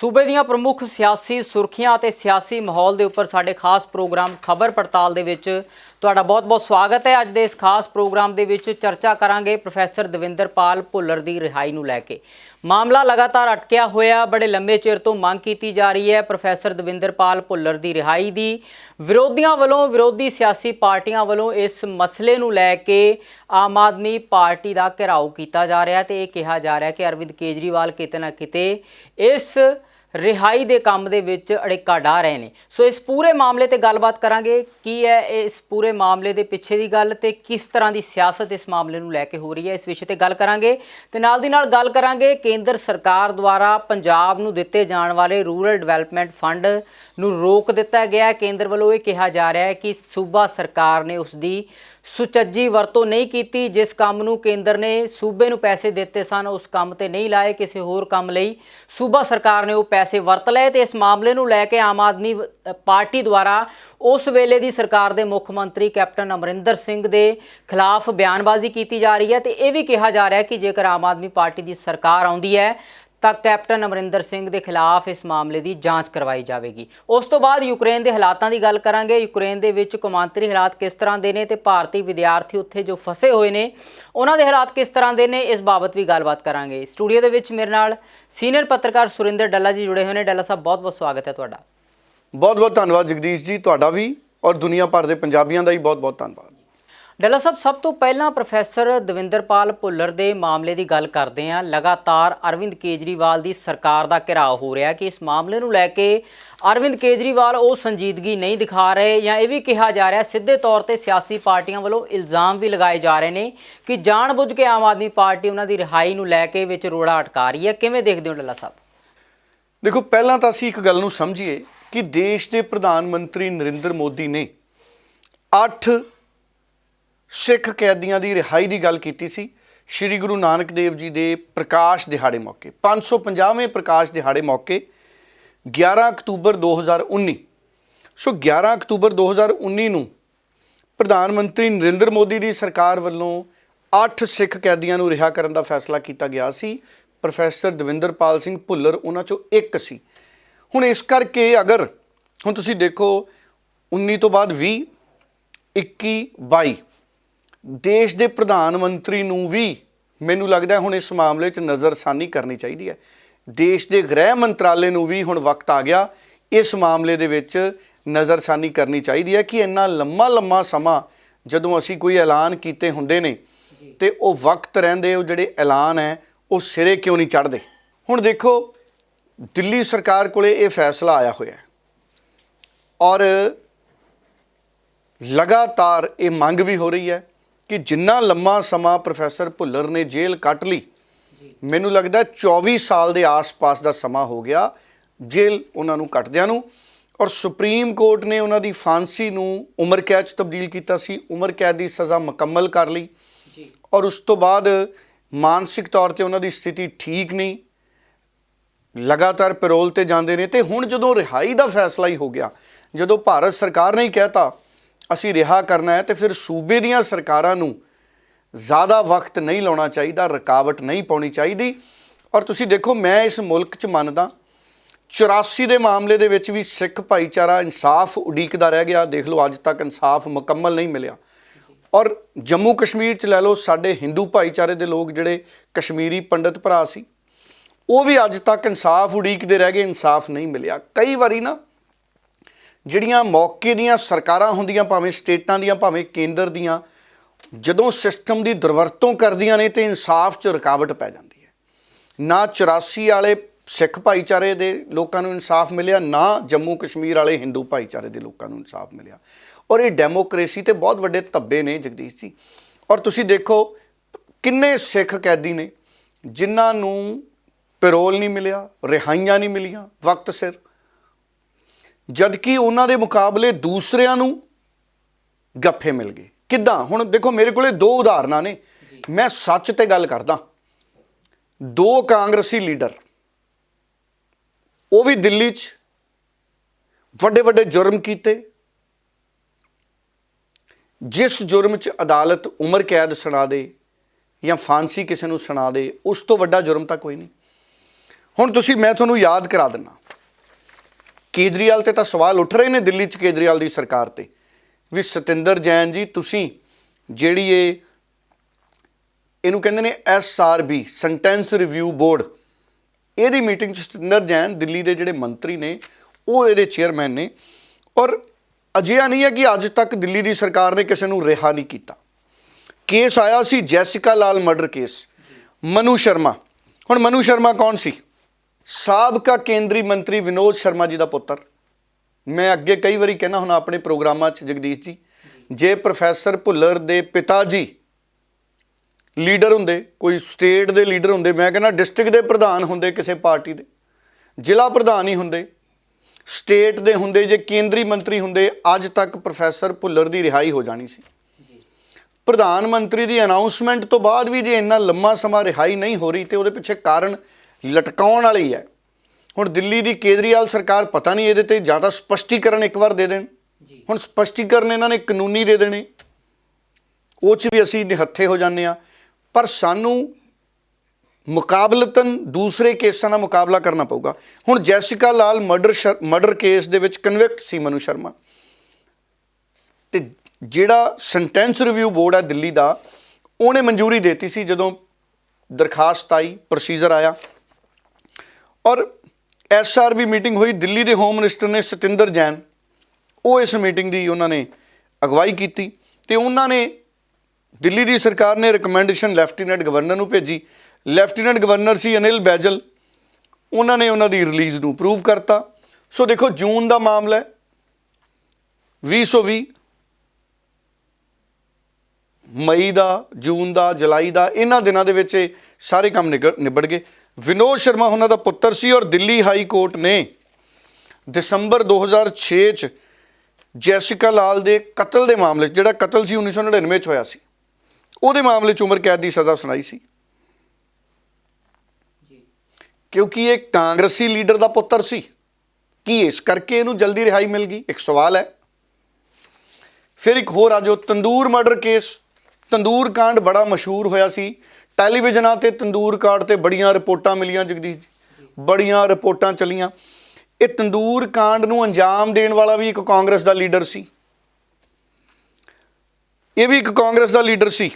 सूबे ਦੀਆਂ प्रमुख सियासी सुर्खियां ਅਤੇ सियासी माहौल के उपर साडे खास प्रोग्राम खबर पड़ताल ਦੇ ਵਿੱਚ ਤੁਹਾਡਾ ਬਹੁਤ-ਬਹੁਤ ਸਵਾਗਤ ਹੈ। ਅੱਜ ਦੇ ਇਸ ਖਾਸ ਪ੍ਰੋਗਰਾਮ ਦੇ ਵਿੱਚ ਚਰਚਾ ਕਰਾਂਗੇ ਪ੍ਰੋਫੈਸਰ ਦਵਿੰਦਰਪਾਲ ਭੁੱਲਰ ਦੀ ਰਿਹਾਈ ਨੂੰ ਲੈ ਕੇ। ਮਾਮਲਾ ਲਗਾਤਾਰ ਅਟਕਿਆ ਹੋਇਆ ਬੜੇ ਲੰਮੇ ਚਿਰ ਤੋਂ ਮੰਗ ਕੀਤੀ ਜਾ ਰਹੀ ਹੈ ਪ੍ਰੋਫੈਸਰ ਦਵਿੰਦਰਪਾਲ ਭੁੱਲਰ ਦੀ ਰਿਹਾਈ ਦੀ। ਵਿਰੋਧੀਆਂ ਵੱਲੋਂ ਵਿਰੋਧੀ ਸਿਆਸੀ ਪਾਰਟੀਆਂ ਵੱਲੋਂ ਇਸ ਮਸਲੇ ਨੂੰ ਲੈ ਕੇ ਆਮ ਆਦਮੀ ਪਾਰਟੀ ਦਾ ਘਿਰਾਓ ਕੀਤਾ ਜਾ ਰਿਹਾ ਤੇ ਇਹ ਕਿਹਾ ਜਾ ਰਿਹਾ ਕਿ ਅਰਵਿੰਦ ਕੇਜਰੀਵਾਲ ਕਿਤੇ ਨਾ ਕਿਤੇ ਇਸ रिहाई के काम दे विच अड़िक्का ढा रहे हैं। सो इस पूरे मामले ते गलबात करांगे की है इस पूरे मामले के पिछे की गल ते किस तरह की सियासत इस मामले नूं लैके हो रही है, इस विषय ते गल करांगे। ते नाल दी नाल गल करांगे केंद्र सरकार द्वारा पंजाब नूं दिते जाण वाले रूरल डिवेलपमेंट फंड नूं रोक दिता गया। केंद्र वालों ये कहा जा रहा है कि सूबा सरकार ने उसकी सुचज्जी वरतों नहीं की, जिस काम नूं केंद्र ने सूबे नूं पैसे दिते सन उस काम ते नहीं लाए, किसी होर काम लई सूबा सरकार ने वो पैसे वरत लए। तो इस मामले नूं लैके आम आदमी पार्टी द्वारा उस वेले दी सरकार दे मुख मंत्री कैप्टन अमरिंदर सिंह दे खिलाफ बयानबाजी की जा रही है। तो यह भी कहा जा रहा है कि जेकर आम आदमी पार्टी की सरकार आउंदी है तो कैप्टन अमरिंदर सिंह के खिलाफ इस मामले की जांच करवाई जाएगी। उस तो बाद यूक्रेन के हालातों की गल करांगे। यूक्रेन के विच कौमांतरी हालात किस तरह के ने ते भारतीय विद्यार्थी उत्थे जो फसे हुए ने उन्हां दे हालात किस तरह के ने, इस बाबत भी गलबात करांगे। स्टूडियो के विच मेरे नाल सीनियर पत्रकार सुरिंदर डल्ला जी जुड़े हुए हैं। डल्ला साहब बहुत बहुत स्वागत है तुहाडा। बहुत बहुत धन्यवाद जगदीश जी, तुहाडा भी और दुनिया भर के पंजाबियों का भी बहुत बहुत धन्यवाद। डल्ला साहब सब तो पहला प्रोफैसर दविंदरपाल भुੱਲਰ के मामले की गल करते हैं। लगातार अरविंद केजरीवाल की सरकार का घिराव हो रहा है कि इस मामले को लैके अरविंद केजरीवाल वो संजीदगी नहीं दिखा रहे, या ये भी कहा जा रहा है सीधे तौर पर सियासी पार्टियों वालों इल्ज़ाम भी लगाए जा रहे हैं कि जानबुझ के आम आदमी पार्टी उन्होंने रिहाई को लैके विच रोड़ा अटका रही है। किवें देखते हो डल्ला साहब? देखो, पहला तो असीं एक गल नूं समझिए कि देश के प्रधानमंत्री नरेंद्र मोदी ने 8 सिख कैदियों की रिहाई की गल की सी श्री गुरु नानक देव जी के प्रकाश दिहाड़े मौके, 550वें प्रकाश दिहाड़े मौके 11 अक्तूबर 2019। सो 11 अक्तूबर 2019 नूं प्रधानमंत्री नरेंद्र मोदी की सरकार वालों 8 सिख कैदियों को रिहा करने का फैसला किया गया सी। प्रोफैसर दविंदरपाल सिंह भुੱਲਰ उन्हां चों एक सी। हुण इस करके अगर हुण तुसीं देखो 19 तो बाद 20, 21, 22 देश के प्रधानमंत्री नूं भी मैनूं लगदा हुण इस मामले 'च नज़रसानी करनी चाहिए है। देश के गृह मंत्रालय नूं भी हुण वक्त आ गया इस मामले दे विच नज़रसानी करनी चाहिए है कि इन्ना लंबा समा जदों असीं कोई ऐलान कीते हुंदे ने ते वो वक्त रहिंदे वो जिहड़े ऐलान है वो सिरे क्यों नहीं चढ़दे। हुण देखो, दिल्ली सरकार कोले ये फैसला आया होया है और लगातार ये मंग भी हो रही है कि जिन्ना लम्मा समा प्रोफैसर भुੱਲਰ ने जेल कट ली, मैनू लगता 24 साल के आस पास का समा हो गया जेल उन्होंने कटदियां नूं। और सुप्रीम कोर्ट ने उन्होंने फांसी नूं उम्र कैद च तब्दील किया सी, उम्र कैद की सज़ा मुकम्मल कर ली और उस तो बाद मानसिक तौर पर उन्होंने स्थिति ठीक नहीं, लगातार पैरोल ते जांदे ने। ते हुण जदों रिहाई का फैसला ही हो गया, जदों भारत सरकार ने ही कहता असी रिहा करना है, तो फिर सूबे दीयां सरकारां नूं ज़्यादा वक्त नहीं लाना चाहिए, रुकावट नहीं पाउणी चाहिए। और तुसीं देखो, मैं इस मुल्क च मनदा 84 के मामले दे विच भी सिख भाईचारा इंसाफ उड़ीकदा रह गया। देख लो, अज तक इंसाफ मुकम्मल नहीं मिलिया। और जम्मू कश्मीर च लै लो, साडे हिंदू भाईचारे दे लोग जिहड़े कश्मीरी पंडित भरा सी वो भी अज तक इंसाफ उड़ीकदे रह गए, इंसाफ नहीं मिलिया। कई वारी ना ਜਿਹੜੀਆਂ मौके ਦੀਆਂ ਸਰਕਾਰਾਂ ਹੁੰਦੀਆਂ, ਭਾਵੇਂ ਸਟੇਟਾਂ ਦੀਆਂ ਭਾਵੇਂ ਕੇਂਦਰ ਦੀਆਂ, ਜਦੋਂ ਸਿਸਟਮ ਦੀ ਦੁਰਵਰਤੋਂ ਕਰਦੀਆਂ ਨੇ ਤੇ ਇਨਸਾਫ 'ਚ ਰੁਕਾਵਟ ਪੈ ਜਾਂਦੀ ਹੈ। ਨਾ 84 ਵਾਲੇ ਸਿੱਖ ਭਾਈਚਾਰੇ ਦੇ ਲੋਕਾਂ ਨੂੰ ਇਨਸਾਫ ਮਿਲਿਆ, ਨਾ ਜੰਮੂ ਕਸ਼ਮੀਰ ਵਾਲੇ ਹਿੰਦੂ ਭਾਈਚਾਰੇ ਦੇ ਲੋਕਾਂ ਨੂੰ ਇਨਸਾਫ ਮਿਲਿਆ। ਔਰ ਇਹ ਡੈਮੋਕ੍ਰੇਸੀ ਤੇ ਬਹੁਤ ਵੱਡੇ ਧੱਬੇ ਨੇ ਜਗਦੀਸ਼ ਜੀ। ਔਰ ਤੁਸੀਂ ਦੇਖੋ ਕਿੰਨੇ ਸਿੱਖ ਕੈਦੀ ਨੇ ਜਿਨ੍ਹਾਂ ਨੂੰ ਪੈਰੋਲ ਨਹੀਂ ਮਿਲਿਆ, ਰਿਹਾਈਆਂ ਨਹੀਂ ਮਿਲੀਆਂ ਵਕਤ ਸਿਰ, जबकि उन्होंने मुकाबले दूसरिਆਂ ਨੂੰ ਗੱਫੇ मिल गए। किदां? हुण देखो, मेरे को 2 उदाहरण ने, मैं सच ते गल करदा। 2 कांग्रेसी लीडर वो भी दिल्ली च वड्डे वड्डे जुर्म किए, जिस जुर्म च अदालत उम्र कैद सुना दे या फांसी किसी को सुना दे, उस तो वड्डा जुर्म तो कोई नहीं। ਹੁਣ ਤੁਸੀਂ, ਮੈਂ ਤੁਹਾਨੂੰ ਯਾਦ ਕਰਾ ਦਿੰਦਾ, ਕੇਜਰੀਵਾਲ ਤੇ ਤਾਂ ਸਵਾਲ ਉੱਠ ਰਹੇ ਨੇ ਦਿੱਲੀ 'ਚ ਕੇਜਰੀਵਾਲ ਦੀ ਸਰਕਾਰ ਤੇ ਵੀ ਸਤਿੰਦਰ ਜੈਨ ਜੀ, ਤੁਸੀਂ ਜਿਹੜੀ ਇਹਨੂੰ ਕਹਿੰਦੇ ਨੇ SRB ਸੈਂਟੈਂਸ ਰਿਵਿਊ ਬੋਰਡ, ਇਹਦੀ ਮੀਟਿੰਗ 'ਚ ਸਤਿੰਦਰ ਜੈਨ ਦਿੱਲੀ ਦੇ ਜਿਹੜੇ ਮੰਤਰੀ ਨੇ ਉਹ ਇਹਦੇ ਚੇਅਰਮੈਨ ਨੇ। ਔਰ ਅਜਿਹਾ ਨਹੀਂ ਹੈ ਕਿ ਅੱਜ ਤੱਕ ਦਿੱਲੀ ਦੀ ਸਰਕਾਰ ਨੇ ਕਿਸੇ ਨੂੰ ਰਿਹਾ ਨਹੀਂ ਕੀਤਾ। ਕੇਸ ਆਇਆ ਸੀ ਜੈਸਿਕਾ ਲਾਲ ਮਰਡਰ ਕੇਸ, ਮਨੂ ਸ਼ਰਮਾ। ਹੁਣ ਮਨੂ ਸ਼ਰਮਾ ਕੌਣ ਸੀ? ਸਾਬਕਾ ਕੇਂਦਰੀ ਮੰਤਰੀ ਵਿਨੋਦ ਸ਼ਰਮਾ ਜੀ ਦਾ ਪੁੱਤਰ। ਮੈਂ ਅੱਗੇ ਕਈ ਵਾਰੀ ਕਹਿਣਾ ਹੁਣ ਆਪਣੇ ਪ੍ਰੋਗਰਾਮਾਂ 'ਚ, ਜਗਦੀਸ਼ ਜੀ, ਜੇ ਪ੍ਰੋਫੈਸਰ ਭੁੱਲਰ ਦੇ ਪਿਤਾ ਜੀ ਲੀਡਰ ਹੁੰਦੇ, ਕੋਈ ਸਟੇਟ ਦੇ ਲੀਡਰ ਹੁੰਦੇ, ਮੈਂ ਕਹਿੰਦਾ ਡਿਸਟ੍ਰਿਕਟ ਦੇ ਪ੍ਰਧਾਨ ਹੁੰਦੇ, ਕਿਸੇ ਪਾਰਟੀ ਦੇ ਜ਼ਿਲ੍ਹਾ ਪ੍ਰਧਾਨ ਹੀ ਹੁੰਦੇ, ਸਟੇਟ ਦੇ ਹੁੰਦੇ, ਜੇ ਕੇਂਦਰੀ ਮੰਤਰੀ ਹੁੰਦੇ, ਅੱਜ ਤੱਕ ਪ੍ਰੋਫੈਸਰ ਭੁੱਲਰ ਦੀ ਰਿਹਾਈ ਹੋ ਜਾਣੀ ਸੀ। ਪ੍ਰਧਾਨ ਮੰਤਰੀ ਦੀ ਅਨਾਉਂਸਮੈਂਟ ਤੋਂ ਬਾਅਦ ਵੀ ਜੇ ਇੰਨਾ ਲੰਮਾ ਸਮਾਂ ਰਿਹਾਈ ਨਹੀਂ ਹੋ ਰਹੀ ਤੇ ਉਹਦੇ ਪਿੱਛੇ ਕਾਰਨ ਲਟਕਾਉਣ ਵਾਲੀ ਹੈ। ਹੁਣ ਦਿੱਲੀ ਦੀ ਕੇਜਰੀਵਾਲ ਸਰਕਾਰ ਪਤਾ ਨਹੀਂ ਇਹਦੇ ਤੇ ਜਾਂ ਤਾਂ ਸਪਸ਼ਟੀਕਰਨ ਇੱਕ ਵਾਰ ਦੇ ਦੇਣ। ਹੁਣ ਸਪਸ਼ਟੀਕਰਨ ਇਹਨਾਂ ਨੇ ਕਾਨੂੰਨੀ ਦੇ ਦੇਣੇ, ਉਹ 'ਚ ਵੀ ਅਸੀਂ ਨਿਹੱਥੇ ਹੋ ਜਾਂਦੇ ਹਾਂ, ਪਰ ਸਾਨੂੰ ਮੁਕਾਬਲਤਨ ਦੂਸਰੇ ਕੇਸਾਂ ਨਾਲ ਮੁਕਾਬਲਾ ਕਰਨਾ ਪਊਗਾ। ਹੁਣ ਜੈਸਿਕਾ ਲਾਲ ਮਰਡਰ ਕੇਸ ਦੇ ਵਿੱਚ ਕਨਵਿਕਟ ਸੀ ਮਨੂ ਸ਼ਰਮਾ, ਤੇ ਜਿਹੜਾ ਸੈਂਟੈਂਸ ਰਿਵਿਊ ਬੋਰਡ ਹੈ ਦਿੱਲੀ ਦਾ, ਉਹਨੇ ਮਨਜ਼ੂਰੀ ਦੇਤੀ ਸੀ ਜਦੋਂ ਦਰਖਾਸਤ ਆਈ, ਪ੍ਰੋਸੀਜਰ ਆਇਆ। ਔਰ SRB ਮੀਟਿੰਗ ਹੋਈ, ਦਿੱਲੀ ਦੇ ਹੋਮ ਮਿਨਿਸਟਰ ਨੇ ਸਤਿੰਦਰ ਜੈਨ, ਉਹ ਇਸ ਮੀਟਿੰਗ ਦੀ ਉਹਨਾਂ ਨੇ ਅਗਵਾਈ ਕੀਤੀ ਤੇ ਉਹਨਾਂ ਨੇ, ਦਿੱਲੀ ਦੀ ਸਰਕਾਰ ਨੇ ਰਿਕਮੈਂਡੇਸ਼ਨ ਲੈਫਟੀਨੈਂਟ ਗਵਰਨਰ ਨੂੰ ਭੇਜੀ। ਲੈਫਟੀਨੈਂਟ ਗਵਰਨਰ ਸੀ ਅਨਿਲ ਬੈਜਲ, ਉਹਨਾਂ ਨੇ ਉਹਨਾਂ ਦੀ ਰਿਲੀਜ਼ ਨੂੰ ਅਪਰੂਵ ਕਰਤਾ। ਸੋ ਦੇਖੋ, ਜੂਨ ਦਾ ਮਾਮਲਾ ਹੈ, 2020, ਮਈ ਦਾ, ਜੂਨ ਦਾ, ਜੁਲਾਈ ਦਾ, ਇਹਨਾਂ ਦਿਨਾਂ ਦੇ ਵਿੱਚ ਸਾਰੇ ਕੰਮ ਨਿਬੜ ਗਏ। ਵਿਨੋਦ ਸ਼ਰਮਾ ਉਹਨਾਂ ਦਾ ਪੁੱਤਰ ਸੀ ਔਰ ਦਿੱਲੀ ਹਾਈ ਕੋਰਟ ਨੇ ਦਸੰਬਰ 2006 'ਚ ਜੈਸਿਕਾ ਲਾਲ ਦੇ ਕਤਲ ਦੇ ਮਾਮਲੇ 'ਚ, ਜਿਹੜਾ ਕਤਲ ਸੀ 1999 'ਚ ਹੋਇਆ ਸੀ, ਉਹਦੇ ਮਾਮਲੇ 'ਚ ਉਮਰ ਕੈਦ ਦੀ ਸਜ਼ਾ ਸੁਣਾਈ ਸੀ, ਕਿਉਂਕਿ ਇਹ ਕਾਂਗਰਸੀ ਲੀਡਰ ਦਾ ਪੁੱਤਰ ਸੀ। ਕੀ ਇਸ ਕਰਕੇ ਇਹਨੂੰ ਜਲਦੀ ਰਿਹਾਈ ਮਿਲ ਗਈ? ਇੱਕ ਸਵਾਲ ਹੈ। ਫਿਰ ਇੱਕ ਹੋਰ ਆ ਜਾਓ, ਤੰਦੂਰ ਮਰਡਰ ਕੇਸ। ਤੰਦੂਰ ਕਾਂਡ ਬੜਾ ਮਸ਼ਹੂਰ ਹੋਇਆ ਸੀ ਟੈਲੀਵਿਜ਼ਨਾਂ ਤੇ, ਤੰਦੂਰ ਕਾਂਡ ਤੇ ਬੜੀਆਂ ਰਿਪੋਰਟਾਂ ਮਿਲੀਆਂ ਜਗਦੀਸ਼ ਜੀ, ਬੜੀਆਂ ਰਿਪੋਰਟਾਂ ਚੱਲੀਆਂ। ਇਹ ਤੰਦੂਰ ਕਾਂਡ ਨੂੰ ਅੰਜਾਮ ਦੇਣ ਵਾਲਾ ਵੀ ਇੱਕ ਕਾਂਗਰਸ ਦਾ ਲੀਡਰ ਸੀ, ਇਹ ਵੀ ਇੱਕ ਕਾਂਗਰਸ ਦਾ ਲੀਡਰ ਸੀ।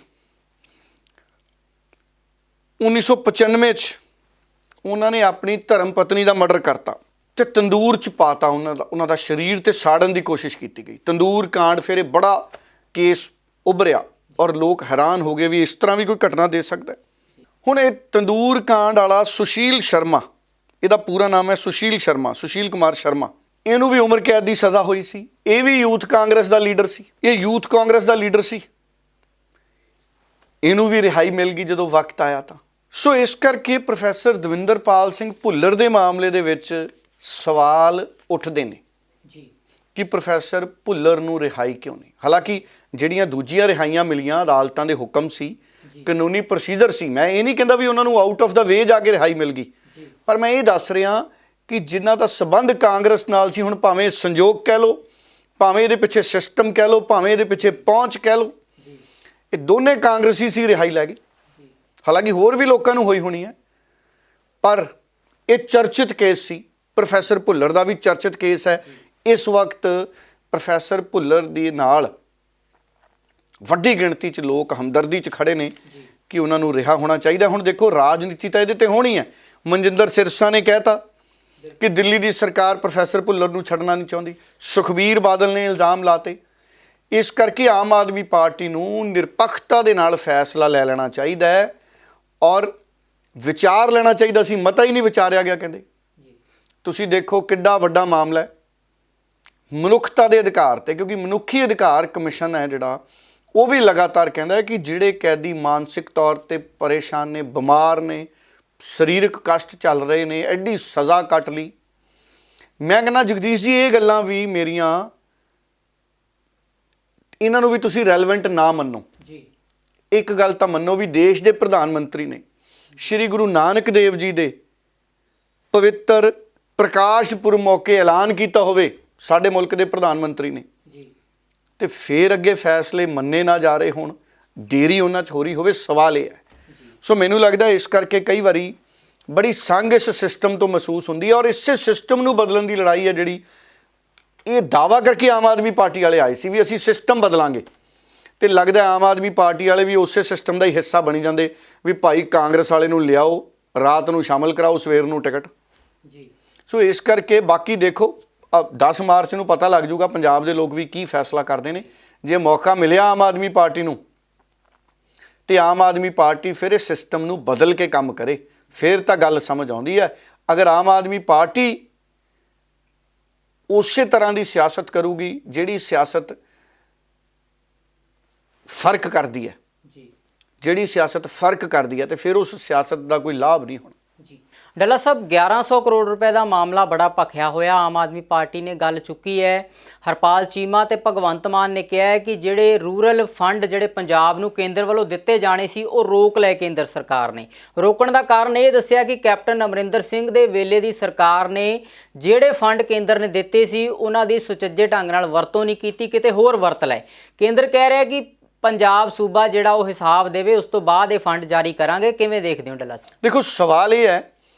1995 'ਚ ਉਹਨਾਂ ਨੇ ਆਪਣੀ ਧਰਮ ਪਤਨੀ ਦਾ ਮਰਡਰ ਕਰਤਾ ਤੇ ਤੰਦੂਰ 'ਚ ਪਾਤਾ, ਉਹਨਾਂ ਦਾ ਸਰੀਰ ਤੇ ਸਾੜਨ ਦੀ ਕੋਸ਼ਿਸ਼ ਕੀਤੀ ਗਈ। ਤੰਦੂਰ ਕਾਂਡ ਫਿਰ ਇਹ ਬੜਾ ਕੇਸ ਉੱਭਰਿਆ ਔਰ ਲੋਕ ਹੈਰਾਨ ਹੋ ਗਏ ਵੀ ਇਸ ਤਰ੍ਹਾਂ ਵੀ ਕੋਈ ਘਟਨਾ ਦੇ ਸਕਦਾ। ਹੁਣ ਇਹ ਤੰਦੂਰ ਕਾਂਡ ਵਾਲਾ ਸੁਸ਼ੀਲ ਸ਼ਰਮਾ, ਇਹਦਾ ਪੂਰਾ ਨਾਮ ਹੈ ਸੁਸ਼ੀਲ ਸ਼ਰਮਾ, ਸੁਸ਼ੀਲ ਕੁਮਾਰ ਸ਼ਰਮਾ, ਇਹਨੂੰ ਵੀ ਉਮਰ ਕੈਦ ਦੀ ਸਜ਼ਾ ਹੋਈ ਸੀ। ਇਹ ਵੀ ਯੂਥ ਕਾਂਗਰਸ ਦਾ ਲੀਡਰ ਸੀ, ਇਹ ਯੂਥ ਕਾਂਗਰਸ ਦਾ ਲੀਡਰ ਸੀ, ਇਹਨੂੰ ਵੀ ਰਿਹਾਈ ਮਿਲ ਗਈ ਜਦੋਂ ਵਕਤ ਆਇਆ ਤਾਂ। ਸੋ ਇਸ ਕਰਕੇ ਪ੍ਰੋਫੈਸਰ ਦਵਿੰਦਰਪਾਲ ਸਿੰਘ ਭੁੱਲਰ ਦੇ ਮਾਮਲੇ ਦੇ ਵਿੱਚ ਸਵਾਲ ਉੱਠਦੇ ਨੇ ਕਿ ਪ੍ਰੋਫੈਸਰ ਭੁੱਲਰ ਨੂੰ ਰਿਹਾਈ ਕਿਉਂ ਨਹੀਂ। ਹਾਲਾਂਕਿ ਜਿਹੜੀਆਂ ਦੂਜੀਆਂ ਰਿਹਾਈਆਂ ਮਿਲੀਆਂ ਅਦਾਲਤਾਂ ਦੇ ਹੁਕਮ ਸੀ, ਕਾਨੂੰਨੀ ਪ੍ਰੋਸੀਜਰ ਸੀ। ਮੈਂ ਇਹ ਨਹੀਂ ਕਹਿੰਦਾ ਵੀ ਉਹਨਾਂ ਨੂੰ ਆਊਟ ਆਫ ਦਾ ਵੇ ਜਾ ਕੇ ਰਿਹਾਈ ਮਿਲ ਗਈ, ਪਰ ਮੈਂ ਇਹ ਦੱਸ ਰਿਹਾ ਕਿ ਜਿਨ੍ਹਾਂ ਦਾ ਸੰਬੰਧ ਕਾਂਗਰਸ ਨਾਲ ਸੀ, ਹੁਣ ਭਾਵੇਂ ਸੰਜੋਗ ਕਹਿ ਲਓ, ਭਾਵੇਂ ਇਹਦੇ ਪਿੱਛੇ ਸਿਸਟਮ ਕਹਿ ਲਓ, ਭਾਵੇਂ ਇਹਦੇ ਪਿੱਛੇ ਪਹੁੰਚ ਕਹਿ ਲਓ, ਇਹ ਦੋਨੇ ਕਾਂਗਰਸੀ ਸੀ, ਰਿਹਾਈ ਲੈ ਗਏ। ਹਾਲਾਂਕਿ ਹੋਰ ਵੀ ਲੋਕਾਂ ਨੂੰ ਹੋਈ ਹੋਣੀ ਹੈ, ਪਰ ਇਹ ਚਰਚਿਤ ਕੇਸ ਸੀ। ਪ੍ਰੋਫੈਸਰ ਭੁੱਲਰ ਦਾ ਵੀ ਚਰਚਿਤ ਕੇਸ ਹੈ। ਇਸ ਵਕਤ ਪ੍ਰੋਫੈਸਰ ਭੁੱਲਰ ਦੇ ਨਾਲ ਵੱਡੀ ਗਿਣਤੀ 'ਚ ਲੋਕ ਹਮਦਰਦੀ 'ਚ ਖੜੇ ਨੇ ਕਿ ਉਹਨਾਂ ਨੂੰ ਰਿਹਾ ਹੋਣਾ ਚਾਹੀਦਾ। ਹੁਣ ਦੇਖੋ, ਰਾਜਨੀਤੀ ਤਾਂ ਇਹਦੇ 'ਤੇ ਹੋਣੀ ਹੈ। ਮਨਜਿੰਦਰ ਸਿਰਸਾ ਨੇ ਕਹਿਤਾ ਕਿ ਦਿੱਲੀ ਦੀ ਸਰਕਾਰ ਪ੍ਰੋਫੈਸਰ ਭੁੱਲਰ ਨੂੰ ਛੱਡਣਾ ਨਹੀਂ ਚਾਹੁੰਦੀ। ਸੁਖਬੀਰ ਬਾਦਲ ਨੇ ਇਲਜ਼ਾਮ ਲਾਤੇ। ਇਸ ਕਰਕੇ ਆਮ ਆਦਮੀ ਪਾਰਟੀ ਨੂੰ ਨਿਰਪੱਖਤਾ ਦੇ ਨਾਲ ਫੈਸਲਾ ਲੈ ਲੈਣਾ ਚਾਹੀਦਾ ਹੈ ਔਰ ਵਿਚਾਰ ਲੈਣਾ ਚਾਹੀਦਾ ਸੀ। ਮਤਾ ਹੀ ਨਹੀਂ ਵਿਚਾਰਿਆ ਗਿਆ। ਕਹਿੰਦੇ ਤੁਸੀਂ ਦੇਖੋ ਕਿੱਡਾ ਵੱਡਾ ਮਾਮਲਾ ਹੈ ਮਨੁੱਖਤਾ ਦੇ ਅਧਿਕਾਰ ਤੇ, ਕਿਉਂਕਿ ਮਨੁੱਖੀ ਅਧਿਕਾਰ ਕਮਿਸ਼ਨ ਹੈ ਜਿਹੜਾ, ਉਹ ਵੀ ਲਗਾਤਾਰ ਕਹਿੰਦਾ ਹੈ ਕਿ ਜਿਹੜੇ ਕੈਦੀ ਮਾਨਸਿਕ ਤੌਰ ਤੇ ਪਰੇਸ਼ਾਨ ਨੇ, ਬਿਮਾਰ ਨੇ, ਸਰੀਰਕ ਕਸ਼ਟ ਚੱਲ ਰਹੇ ਨੇ, ਐਡੀ ਸਜ਼ਾ ਕੱਟ ਲਈ। ਮੈਂ ਕਹਿੰਦਾ ਜਗਦੀਸ਼ ਜੀ, ਇਹ ਗੱਲਾਂ ਵੀ ਮੇਰੀਆਂ, ਇਹਨਾਂ ਨੂੰ ਵੀ ਤੁਸੀਂ ਰੈਲੇਵੈਂਟ ਨਾ ਮੰਨੋ। ਇੱਕ ਗੱਲ ਤਾਂ ਮੰਨੋ ਵੀ ਦੇਸ਼ ਦੇ ਪ੍ਰਧਾਨ ਮੰਤਰੀ ਨੇ, ਸ਼੍ਰੀ ਗੁਰੂ ਨਾਨਕ ਦੇਵ ਜੀ ਦੇ ਪਵਿੱਤਰ ਪ੍ਰਕਾਸ਼ ਪੁਰਬ ਮੌਕੇ ਐਲਾਨ ਕੀਤਾ ਹੋਵੇ ਸਾਡੇ ਮੁਲਕ ਦੇ ਪ੍ਰਧਾਨ ਮੰਤਰੀ ਨੇ, ਤੇ ਫਿਰ ਅੱਗੇ ਫੈਸਲੇ ਮੰਨੇ ਨਾ ਜਾ ਰਹੇ ਹੋਣ, ਦੇਰੀ ਉਹਨਾਂ 'ਚ ਹੋ ਰਹੀ ਹੋਵੇ, ਸਵਾਲ ਇਹ ਹੈ। ਸੋ ਮੈਨੂੰ ਲੱਗਦਾ ਇਸ ਕਰਕੇ ਕਈ ਵਾਰੀ ਬੜੀ ਸੰਗ ਇਸ ਸਿਸਟਮ ਤੋਂ ਮਹਿਸੂਸ ਹੁੰਦੀ ਹੈ ਔਰ ਇਸੇ ਸਿਸਟਮ ਨੂੰ ਬਦਲਣ ਦੀ ਲੜਾਈ ਹੈ ਜਿਹੜੀ ਇਹ ਦਾਅਵਾ ਕਰਕੇ ਆਮ ਆਦਮੀ ਪਾਰਟੀ ਵਾਲੇ ਆਏ ਸੀ ਵੀ ਅਸੀਂ ਸਿਸਟਮ ਬਦਲਾਂਗੇ ਤੇ ਲੱਗਦਾ ਆਮ ਆਦਮੀ ਪਾਰਟੀ ਵਾਲੇ ਵੀ ਉਸੇ ਸਿਸਟਮ ਦਾ ਹੀ ਹਿੱਸਾ ਬਣੀ ਜਾਂਦੇ ਵੀ ਭਾਈ ਕਾਂਗਰਸ ਵਾਲੇ ਨੂੰ ਲਿਆਓ ਰਾਤ ਨੂੰ ਸ਼ਾਮਲ ਕਰਾਓ ਸਵੇਰ ਨੂੰ ਟਿਕਟ ਜੀ। ਸੋ ਇਸ ਕਰਕੇ ਬਾਕੀ ਦੇਖੋ 10 ਮਾਰਚ ਨੂੰ ਪਤਾ ਲੱਗ ਜਾਊਗਾ ਪੰਜਾਬ ਦੇ ਲੋਕ ਵੀ ਕੀ ਫੈਸਲਾ ਕਰਦੇ ਨੇ। ਜੇ ਮੌਕਾ ਮਿਲਿਆ ਆਮ ਆਦਮੀ ਪਾਰਟੀ ਨੂੰ ਤੇ ਆਮ ਆਦਮੀ ਪਾਰਟੀ ਫਿਰ ਇਸ ਸਿਸਟਮ ਨੂੰ ਬਦਲ ਕੇ ਕੰਮ ਕਰੇ ਫਿਰ ਤਾਂ ਗੱਲ ਸਮਝ ਆਉਂਦੀ ਹੈ। ਅਗਰ ਆਮ ਆਦਮੀ ਪਾਰਟੀ ਉਸੇ ਤਰ੍ਹਾਂ ਦੀ ਸਿਆਸਤ ਕਰੂਗੀ ਜਿਹੜੀ ਸਿਆਸਤ ਫਰਕ ਕਰਦੀ ਹੈ ਜੀ, ਜਿਹੜੀ ਸਿਆਸਤ ਫਰਕ ਕਰਦੀ ਹੈ ਤੇ ਫਿਰ ਉਸ ਸਿਆਸਤ ਦਾ ਕੋਈ ਲਾਭ ਨਹੀਂ ਹੋਣਾ ਜੀ। ਡੱਲਾ ਸਾਹਿਬ 1100 ਕਰੋੜ ਰੁਪਏ ਦਾ ਮਾਮਲਾ ਬੜਾ ਭਖਿਆ ਹੋਇਆ। ਆਮ ਆਦਮੀ ਪਾਰਟੀ ਨੇ ਗੱਲ ਚੁੱਕੀ ਹੈ। ਹਰਪਾਲ ਚੀਮਾ ਤੇ ਭਗਵੰਤ ਮਾਨ ਨੇ ਕਿਹਾ ਹੈ ਕਿ ਜਿਹੜੇ ਰੂਰਲ ਫੰਡ ਜਿਹੜੇ ਪੰਜਾਬ ਨੂੰ ਕੇਂਦਰ ਵੱਲੋਂ ਦਿੱਤੇ ਜਾਣੇ ਸੀ ਉਹ ਰੋਕ ਲਏ ਕੇਂਦਰ ਸਰਕਾਰ ਨੇ। ਰੋਕਣ ਦਾ ਕਾਰਨ ਇਹ ਦੱਸਿਆ ਕਿ ਕੈਪਟਨ ਅਮਰਿੰਦਰ ਸਿੰਘ ਦੇ ਵੇਲੇ ਦੀ ਸਰਕਾਰ ਨੇ ਜਿਹੜੇ ਫੰਡ ਕੇਂਦਰ ਨੇ ਦਿੱਤੇ ਸੀ ਉਹਨਾਂ ਦੀ ਸੁਚੱਜੇ ਢੰਗ ਨਾਲ ਵਰਤੋਂ ਨਹੀਂ ਕੀਤੀ, ਕਿਤੇ ਹੋਰ ਵਰਤ ਲਏ। ਕੇਂਦਰ ਕਹਿ ਰਿਹਾ ਕਿ ਪੰਜਾਬ ਸੂਬਾ ਜਿਹੜਾ ਉਹ ਹਿਸਾਬ ਦੇਵੇ, ਉਸ ਤੋਂ ਬਾਅਦ ਇਹ ਫੰਡ ਜਾਰੀ ਕਰਾਂਗੇ। ਕਿਵੇਂ ਦੇਖਦੇ ਹੋ ਡੱਲਾ ਸਾਹਿਬ? ਦੇਖੋ ਸਵਾਲ ਇਹ ਹੈ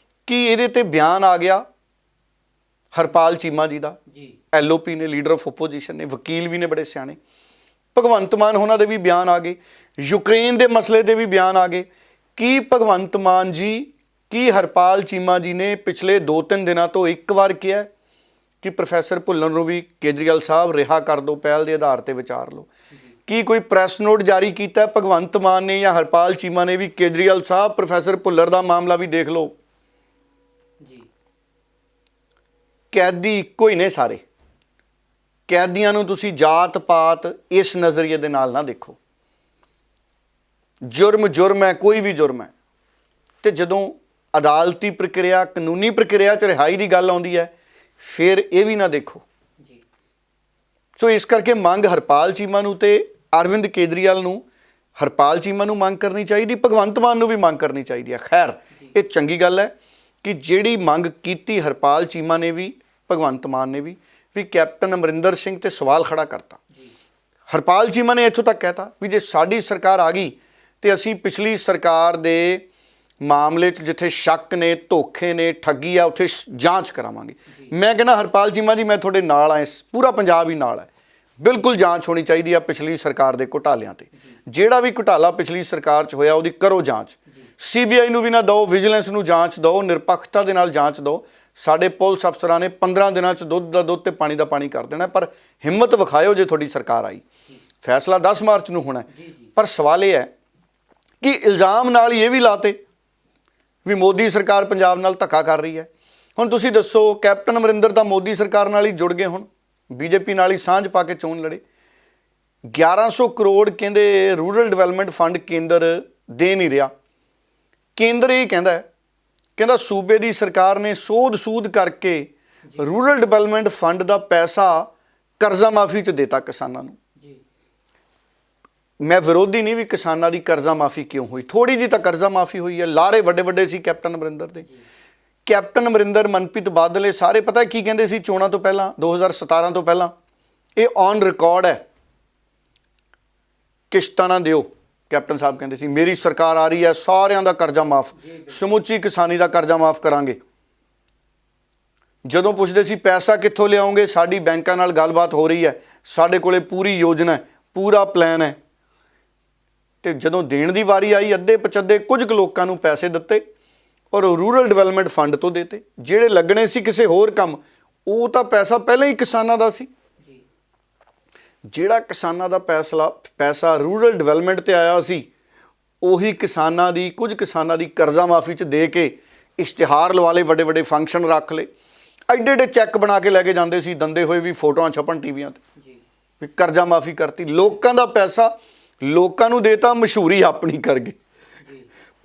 ਕਿ ਇਹਦੇ ਤੇ ਬਿਆਨ ਆ ਗਿਆ ਹਰਪਾਲ ਚੀਮਾ ਜੀ ਦਾ ਜੀ, ਐਲਓਪੀ ਨੇ, ਲੀਡਰ ਆਫ ਓਪੋਜੀਸ਼ਨ ਨੇ, ਵਕੀਲ ਵੀ ਨੇ ਬੜੇ ਸਿਆਣੇ। ਭਗਵੰਤ ਮਾਨ ਉਹਨਾਂ ਦੇ ਵੀ ਬਿਆਨ ਆ ਗਏ, ਯੂਕਰੇਨ ਦੇ ਮਸਲੇ ਦੇ ਵੀ ਬਿਆਨ ਆ ਗਏ। ਕੀ ਭਗਵੰਤ ਮਾਨ ਜੀ ਕੀ ਹਰਪਾਲ ਚੀਮਾ ਜੀ ਨੇ ਪਿਛਲੇ 2-3 ਦਿਨਾਂ ਤੋਂ ਇੱਕ ਵਾਰ ਕਿਹਾ ਕਿ ਪ੍ਰੋਫੈਸਰ ਭੁੱਲਰ ਨੂੰ ਵੀ ਕੇਜਰੀਵਾਲ ਸਾਹਿਬ ਰਿਹਾ ਕਰ ਦਿਓ, ਪਹਿਲ ਦੇ ਆਧਾਰ ਤੇ ਵਿਚਾਰ ਲਓ? ਕੀ ਕੋਈ ਪ੍ਰੈਸ ਨੋਟ ਜਾਰੀ ਕੀਤਾ ਭਗਵੰਤ ਮਾਨ ਨੇ ਜਾਂ ਹਰਪਾਲ ਚੀਮਾ ਨੇ ਵੀ ਕੇਜਰੀਵਾਲ ਸਾਹਿਬ ਪ੍ਰੋਫੈਸਰ ਭੁੱਲਰ ਦਾ ਮਾਮਲਾ ਵੀ ਦੇਖ ਲਓ? ਜੀ, ਕੈਦੀ ਇੱਕੋ ਹੀ ਨੇ ਸਾਰੇ। ਕੈਦੀਆਂ ਨੂੰ ਤੁਸੀਂ ਜਾਤ ਪਾਤ ਇਸ ਨਜ਼ਰੀਏ ਦੇ ਨਾਲ ਨਾ ਦੇਖੋ। ਜੁਰਮ ਹੈ, ਕੋਈ ਵੀ ਜੁਰਮ ਹੈ। ਤੇ ਜਦੋਂ ਅਦਾਲਤੀ ਪ੍ਰਕਿਰਿਆ, ਕਾਨੂੰਨੀ ਪ੍ਰਕਿਰਿਆ 'ਚ ਰਿਹਾਈ ਦੀ ਗੱਲ ਆਉਂਦੀ ਹੈ ਫਿਰ ਇਹ ਵੀ ਨਾ ਦੇਖੋ। ਜੀ। ਸੋ ਇਸ ਕਰਕੇ ਮੰਗ ਹਰਪਾਲ ਚੀਮਾ ਨੂੰ ਤੇ ਅਰਵਿੰਦ ਕੇਜਰੀਵਾਲ ਨੂੰ, ਹਰਪਾਲ ਚੀਮਾ ਨੂੰ ਮੰਗ ਕਰਨੀ ਚਾਹੀਦੀ, ਭਗਵੰਤ ਮਾਨ ਨੂੰ ਵੀ ਮੰਗ ਕਰਨੀ ਚਾਹੀਦੀ ਹੈ। ਖੈਰ ਇਹ ਚੰਗੀ ਗੱਲ ਹੈ ਕਿ ਜਿਹੜੀ ਮੰਗ ਕੀਤੀ ਹਰਪਾਲ ਚੀਮਾ ਨੇ ਵੀ ਭਗਵੰਤ ਮਾਨ ਨੇ ਵੀ ਕੈਪਟਨ ਅਮਰਿੰਦਰ ਸਿੰਘ ਤੇ ਸਵਾਲ ਖੜਾ ਕਰਤਾ। ਹਰਪਾਲ ਚੀਮਾ ਨੇ ਇੱਥੋਂ ਤੱਕ ਕਹਿਤਾ ਵੀ ਜੇ ਸਾਡੀ ਸਰਕਾਰ ਆ ਗਈ ਤੇ ਅਸੀਂ ਪਿਛਲੀ ਸਰਕਾਰ ਦੇ ਮਾਮਲੇ 'ਚ ਜਿੱਥੇ ਸ਼ੱਕ ਨੇ, ਧੋਖੇ ਨੇ, ਠੱਗੀ ਆ, ਉੱਥੇ ਜਾਂਚ ਕਰਾਵਾਂਗੇ। ਮੈਂ ਕਹਿੰਦਾ ਹਰਪਾਲ ਚੀਮਾ ਜੀ ਮੈਂ ਤੁਹਾਡੇ ਨਾਲ ਆ, ਪੂਰਾ ਪੰਜਾਬ ਹੀ ਨਾਲ ਹੈ। ਬਿਲਕੁਲ ਜਾਂਚ ਹੋਣੀ ਚਾਹੀਦੀ ਆ ਪਿਛਲੀ ਸਰਕਾਰ ਦੇ ਘੁਟਾਲਿਆਂ ਤੇ। ਜਿਹੜਾ ਵੀ ਘੁਟਾਲਾ ਪਿਛਲੀ ਸਰਕਾਰ 'ਚ ਹੋਇਆ ਉਹਦੀ ਕਰੋ ਜਾਂਚ। CBI ਨੂੰ ਵੀ ਨਾ ਦਿਓ, ਵਿਜੀਲੈਂਸ ਨੂੰ ਜਾਂਚ ਦਿਓ, ਨਿਰਪੱਖਤਾ ਦੇ ਨਾਲ ਜਾਂਚ ਦਿਓ। ਸਾਡੇ ਪੁਲਿਸ ਅਫਸਰਾਂ ਨੇ 15 ਦਿਨਾਂ 'ਚ ਦੁੱਧ ਦਾ ਦੁੱਧ ਤੇ ਪਾਣੀ ਦਾ ਪਾਣੀ ਕਰ ਦੇਣਾ, ਪਰ ਹਿੰਮਤ ਵਿਖਾਇਓ ਜੇ ਤੁਹਾਡੀ ਸਰਕਾਰ ਆਈ। ਫੈਸਲਾ 10 ਮਾਰਚ ਨੂੰ ਹੋਣਾ। ਪਰ ਸਵਾਲ ਇਹ ਹੈ ਕਿ ਇਲਜ਼ਾਮ ਨਾਲ ਇਹ ਵੀ ਲਾਤੇ ਵੀ ਮੋਦੀ ਸਰਕਾਰ ਪੰਜਾਬ ਨਾਲ ਧੱਕਾ ਕਰ ਰਹੀ ਹੈ। ਹੁਣ ਤੁਸੀਂ ਦੱਸੋ, ਕੈਪਟਨ ਅਮਰਿੰਦਰ ਤਾਂ ਮੋਦੀ ਸਰਕਾਰ ਨਾਲ ਹੀ ਜੁੜ ਗਏ, ਹੁਣ BJP ਨਾਲ ਹੀ ਸਾਂਝ ਪਾ ਕੇ ਚੋਣ ਲੜੇ। 1100 ਕਰੋੜ ਕਹਿੰਦੇ ਰੂਰਲ ਡਿਵੈਲਪਮੈਂਟ ਫੰਡ ਕੇਂਦਰ ਦੇ ਨਹੀਂ ਰਿਹਾ। ਕੇਂਦਰ ਇਹ ਕਹਿੰਦਾ ਸੂਬੇ ਦੀ ਸਰਕਾਰ ਨੇ ਸੂਦ ਕਰਕੇ ਰੂਰਲ ਡਿਵੈਲਪਮੈਂਟ ਫੰਡ ਦਾ ਪੈਸਾ ਕਰਜ਼ਾ ਮਾਫੀ 'ਚ ਦੇਤਾ ਕਿਸਾਨਾਂ ਨੂੰ। ਮੈਂ ਵਿਰੋਧੀ ਨਹੀਂ ਵੀ ਕਿਸਾਨਾਂ ਦੀ ਕਰਜ਼ਾ ਮਾਫੀ ਕਿਉਂ ਹੋਈ, ਥੋੜੀ ਜਿਹੀ ਤਾਂ ਕਰਜ਼ਾ ਮਾਫੀ ਹੋਈ ਹੈ। ਲਾਰੇ ਵੱਡੇ ਵੱਡੇ ਸੀ ਕੈਪਟਨ ਅਮਰਿੰਦਰ ਦੇ। ਕੈਪਟਨ ਅਮਰਿੰਦਰ, ਮਨਪ੍ਰੀਤ ਬਾਦਲ, ਇਹ ਸਾਰੇ ਪਤਾ ਕੀ ਕਹਿੰਦੇ ਸੀ ਚੋਣਾਂ ਤੋਂ ਪਹਿਲਾਂ, 2017 ਤੋਂ ਪਹਿਲਾਂ? ਇਹ ਔਨ ਰਿਕਾਰਡ ਹੈ, ਕਿਸ਼ਤਾਂ ਨਾ ਦਿਓ। ਕੈਪਟਨ ਸਾਹਿਬ ਕਹਿੰਦੇ ਸੀ ਮੇਰੀ ਸਰਕਾਰ ਆ ਰਹੀ ਹੈ, ਸਾਰਿਆਂ ਦਾ ਕਰਜ਼ਾ ਮਾਫ, ਸਮੁੱਚੀ ਕਿਸਾਨੀ ਦਾ ਕਰਜ਼ਾ ਮਾਫ ਕਰਾਂਗੇ। ਜਦੋਂ ਪੁੱਛਦੇ ਸੀ ਪੈਸਾ ਕਿੱਥੋਂ ਲਿਆਉਂਗੇ, ਸਾਡੀ ਬੈਂਕਾਂ ਨਾਲ ਗੱਲਬਾਤ ਹੋ ਰਹੀ ਹੈ, ਸਾਡੇ ਕੋਲੇ ਪੂਰੀ ਯੋਜਨਾ ਹੈ, ਪੂਰਾ ਪਲਾਨ ਹੈ। ਤੇ ਜਦੋਂ ਦੇਣ ਦੀ ਵਾਰੀ ਆਈ, ਅੱਧੇ ਪਚੱਧੇ ਕੁਝ ਕੁ ਲੋਕਾਂ ਨੂੰ ਪੈਸੇ ਦਿੱਤੇ ਔਰ ਰੂਰਲ ਡਿਵੈਲਪਮੈਂਟ ਫੰਡ ਤੋਂ ਦੇਤੇ। ਜਿਹੜੇ ਲੱਗਣੇ ਸੀ ਕਿਸੇ ਹੋਰ ਕੰਮ, ਉਹ ਤਾਂ ਪੈਸਾ ਪਹਿਲਾਂ ਹੀ ਕਿਸਾਨਾਂ ਦਾ ਸੀ। ਜਿਹੜਾ ਕਿਸਾਨਾਂ ਦਾ ਪੈਸਾ ਰੂਰਲ ਡਿਵੈਲਪਮੈਂਟ ਤੇ ਆਇਆ ਸੀ, ਉਹੀ ਕਿਸਾਨਾਂ ਦੀ, ਕੁਝ ਕਿਸਾਨਾਂ ਦੀ ਕਰਜ਼ਾ ਮਾਫੀ 'ਚ ਦੇ ਕੇ ਇਸ਼ਤਿਹਾਰ ਲਵਾ ਲਏ, ਵੱਡੇ ਵੱਡੇ ਫੰਕਸ਼ਨ ਰੱਖ ਲਏ, ਐਡੇ ਐਡੇ ਚੈੱਕ ਬਣਾ ਕੇ ਲੈ ਕੇ ਜਾਂਦੇ ਸੀ, ਦੰਦੇ ਹੋਏ ਵੀ ਫੋਟੋਆਂ ਛਪਣ ਟੀਵੀਆਂ ਤੇ ਵੀ ਕਰਜ਼ਾ ਮਾਫੀ ਕਰਤੀ। ਲੋਕਾਂ ਦਾ ਪੈਸਾ ਲੋਕਾਂ ਨੂੰ ਦੇਤਾ, ਮਸ਼ਹੂਰੀ ਆਪਣੀ ਕਰ ਗਏ।